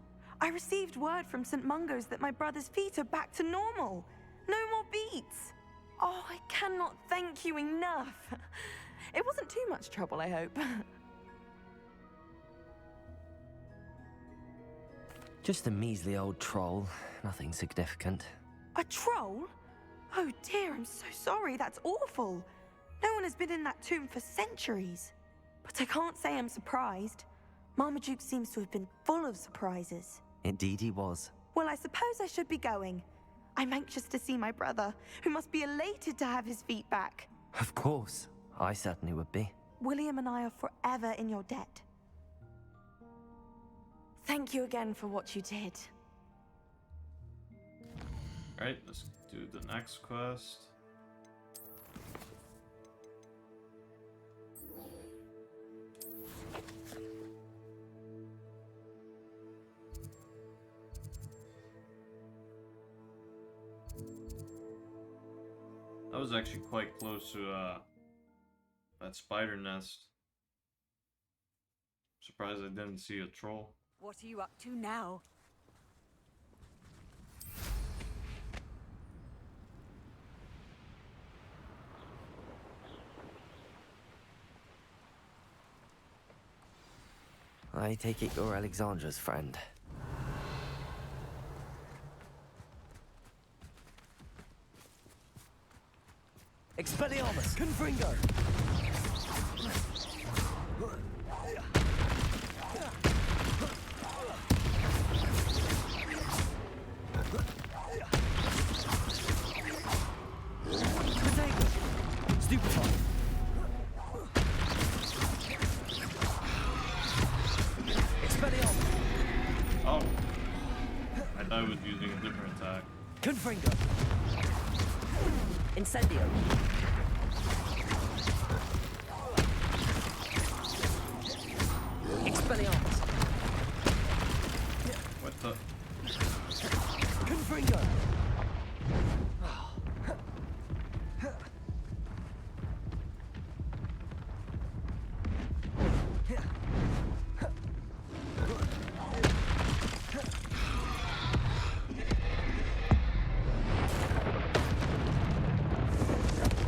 I received word from St. Mungo's that my brother's feet are back to normal. No more beats. Oh, I cannot thank you enough. It wasn't too much trouble, I hope. Just a measly old troll, nothing significant. A troll? Oh dear, I'm so sorry. That's awful. No one has been in that tomb for centuries. But I can't say I'm surprised. Marmaduke seems to have been full of surprises. Indeed he was. Well, I suppose I should be going. I'm anxious to see my brother, who must be elated to have his feet back. Of course, I certainly would be. William and I are forever in your debt. Thank you again for what you did. Alright, let's do the next quest. That was actually quite close to that spider nest. Surprised I didn't see a troll. What are you up to now? I take it you're Alexandra's friend. Expelliarmus! Confringo! Stupefy! Expelliarmus! Oh. I thought I was using a different attack. Confringo! Incendio! Expelliarmus! What the? Confringo!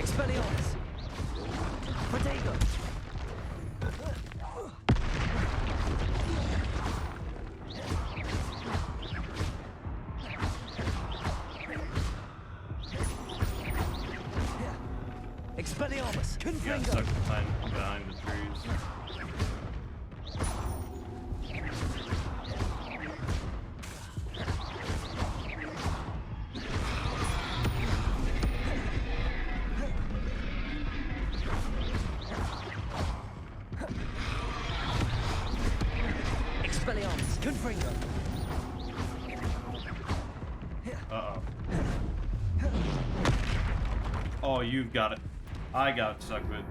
Expelliarmus! Protego! Expelliarmus! Yeah, Confringo! stuck behind the trees. Expelliarmus! Confringo! Uh-oh. Oh, you've got it. I got stuck with...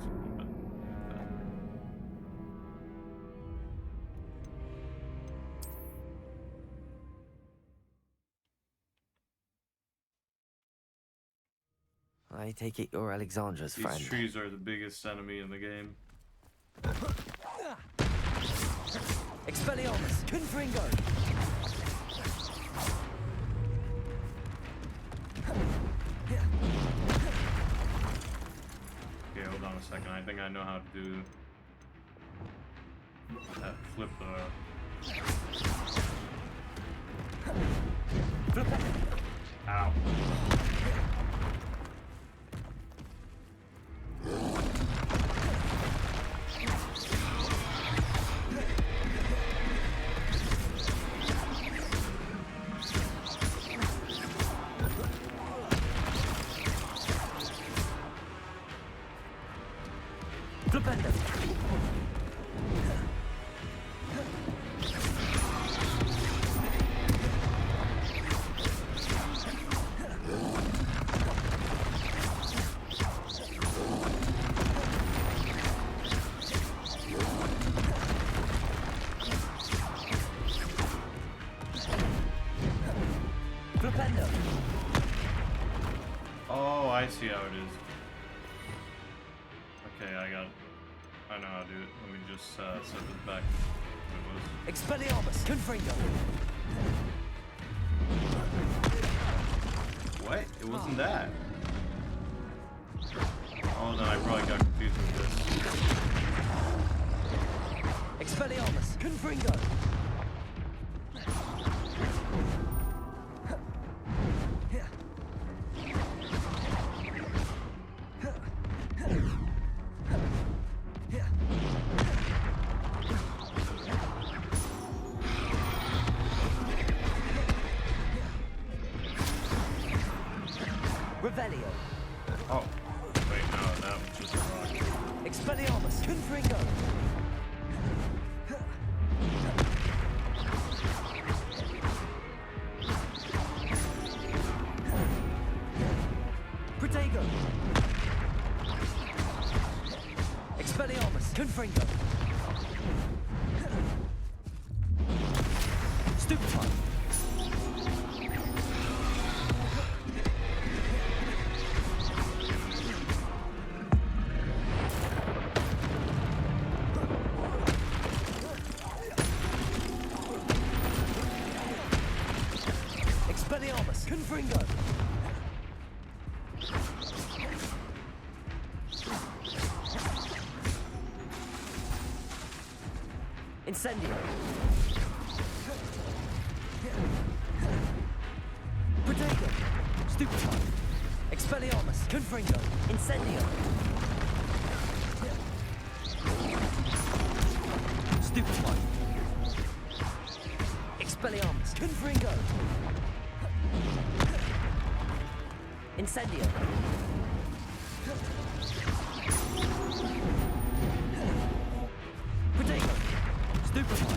I take it you're Alexandra's These friend. trees are the biggest enemy in the game. Expelliarmus! Confringo! Okay, hold on a second. I think I know how to do that flip Ow. Flipendo! Flipendo! Oh, I see how it is. Okay, I got it. I know how to do it. Let me just set this back what it was. Expelliarmus! Confringo! What? It wasn't that. Oh, then I probably got confused with this. Expelliarmus! Confringo! Revelio! Oh, wait, no, that was just a rock. Expelliarmus! Confringo! Protego! Expelliarmus! Confringo! Stupefy! Expelliarmus! Confringo! Incendio. Protego. Stupefy. Expelliarmus. Confringo. Incendio. Stupefy. Expelliarmus. Confringo. Incendio. Protego. Stupefy.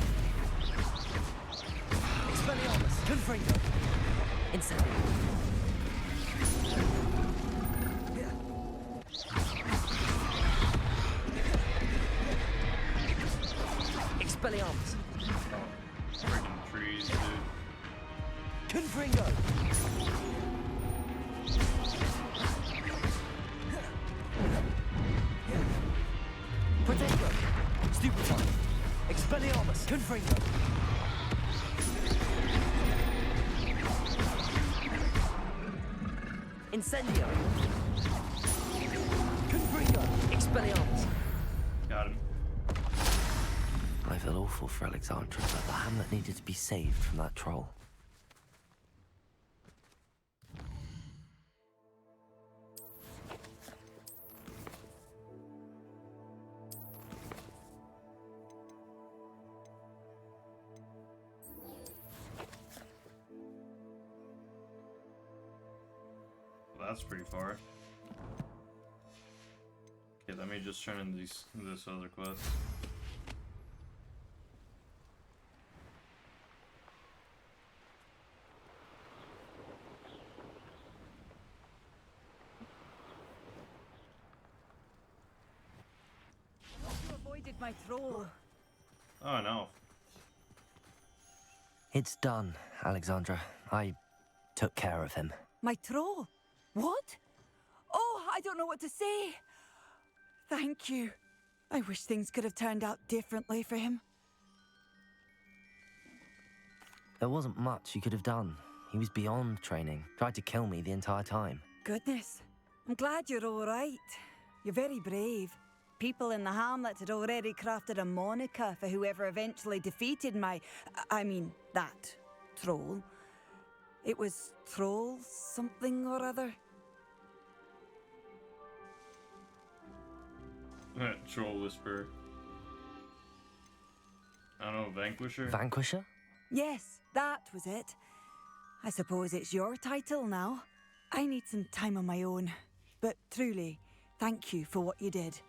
Expelliarmus. Confringo. Incendio. Expelliarmus. Freaking trees, dude. Confringo. Protego. Stupefy. Expelliarmus. Confringo. Incendio. Confringo. Expelliarmus. Got him. I feel awful for Alexandra, but the hamlet needed to be saved from that troll. Well, that's pretty far. Okay, let me just turn in this other quest. You avoided my troll. Oh no. It's done, Alexandra. I took care of him. My troll? What? Oh, I don't know what to say. Thank you. I wish things could have turned out differently for him. There wasn't much you could have done. He was beyond training. Tried to kill me the entire time. Goodness. I'm glad you're all right. You're very brave. People in the hamlet had already crafted a moniker for whoever eventually defeated that troll. It was Troll something or other. Troll Whisperer. I don't know, Vanquisher? Vanquisher? Yes, that was it. I suppose it's your title now. I need some time on my own. But truly, thank you for what you did.